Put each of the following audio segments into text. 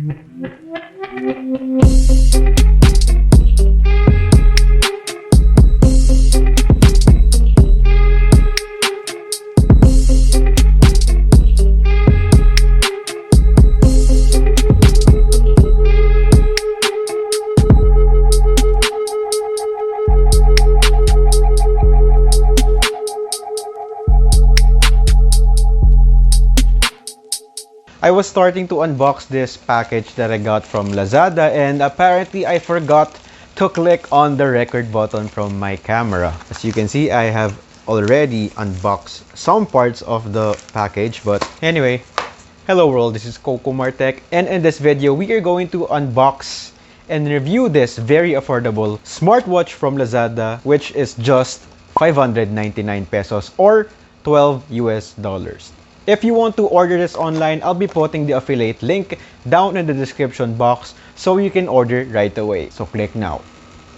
I was starting to unbox this package that I got from Lazada, and apparently I forgot to click on the record button from my camera. As you can see, I have already unboxed some parts of the package, but anyway, hello world, this is Coco Martech, and in this video we are going to unbox and review this very affordable smartwatch from Lazada, which is just 599 pesos or 12 US dollars. If you want to order this online, I'll be putting the affiliate link down in the description box so you can order right away. So click now.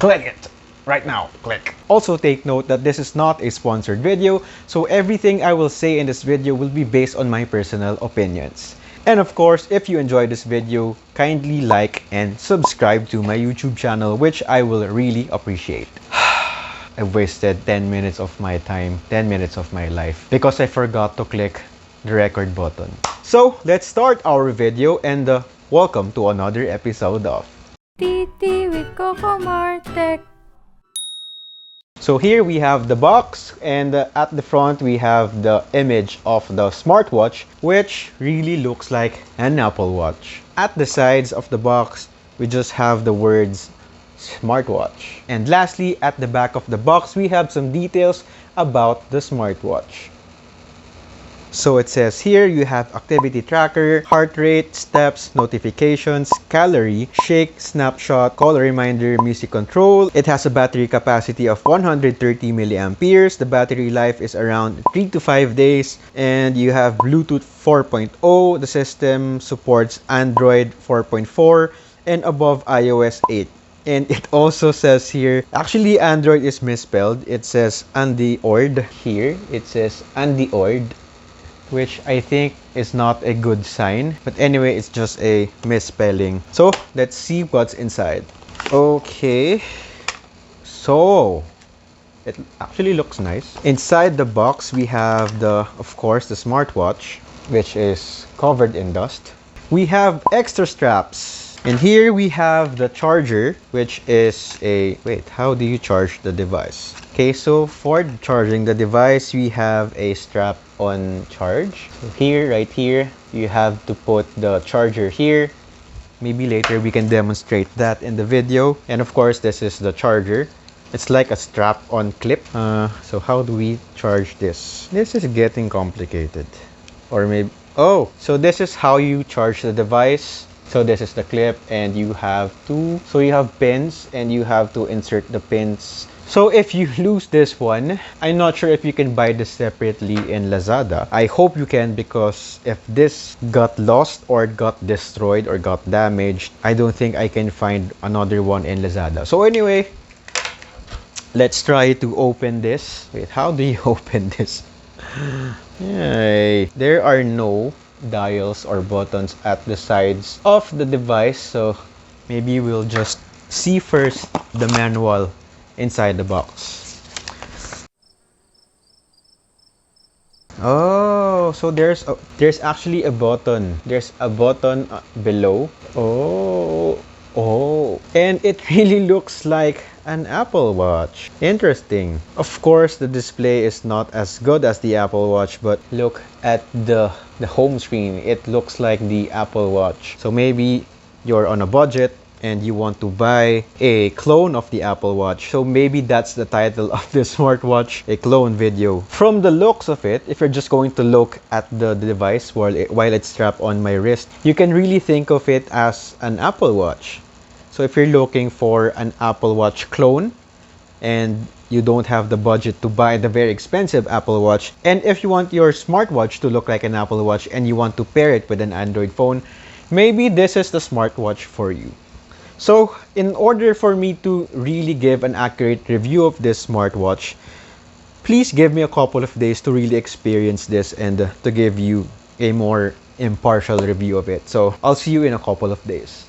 Click it! Right now, click. Also take note that this is not a sponsored video, so everything I will say in this video will be based on my personal opinions. And of course, if you enjoyed this video, kindly like and subscribe to my YouTube channel, which I will really appreciate. I've wasted 10 minutes of my time, 10 minutes of my life, because I forgot to click the record button. So let's start our video, and welcome to another episode of TT with Coco Martech. So here we have the box, and at the front we have the image of the smartwatch, which really looks like an Apple Watch. At the sides of the box we just have the words smartwatch. And lastly, at the back of the box we have some details about the smartwatch. So it says here you have activity tracker, heart rate, steps, notifications, calorie, shake, snapshot, call reminder, music control. It has a battery capacity of 130 milliamperes. The battery life is around 3 to 5 days. And you have Bluetooth 4.0. The system supports Android 4.4 and above iOS 8. And it also says here, actually Android is misspelled. It says Android here. It says Android, which I think is not a good sign, but anyway, it's just a misspelling. So let's see what's inside. Okay, so it actually looks nice. Inside the box we have of course the smartwatch, which is covered in dust. We have extra straps, and here we have the charger, which is a how do you charge the device? Okay, so for charging the device, we have a strap on charge. So here, right here, you have to put the charger here. Maybe later we can demonstrate that in the video. And of course, this is the charger. It's like a strap-on clip. So how do we charge this? This is getting complicated. Or maybe, oh, so this is how you charge the device. So this is the clip, and you have pins, and you have to insert the pins. So if you lose this one, I'm not sure if you can buy this separately in Lazada. I hope you can, because if this got lost or got destroyed or got damaged, I don't think I can find another one in Lazada. So anyway, let's try to open this. Wait, how do you open this? Yay. There are no dials or buttons at the sides of the device, so maybe we'll just see first the manual inside the box. Oh, so there's actually a button. There's a button below. Oh, and it really looks like an Apple Watch. Interesting. Of course, the display is not as good as the Apple Watch, but look at the home screen. It looks like the Apple Watch. So maybe you're on a budget and you want to buy a clone of the Apple Watch. So maybe that's the title of this smartwatch, a clone video. From the looks of it, if you're just going to look at the device while it's strapped on my wrist, you can really think of it as an Apple Watch. So if you're looking for an Apple Watch clone and you don't have the budget to buy the very expensive Apple Watch, and if you want your smartwatch to look like an Apple Watch and you want to pair it with an Android phone, maybe this is the smartwatch for you. So in order for me to really give an accurate review of this smartwatch, please give me a couple of days to really experience this and to give you a more impartial review of it. So I'll see you in a couple of days.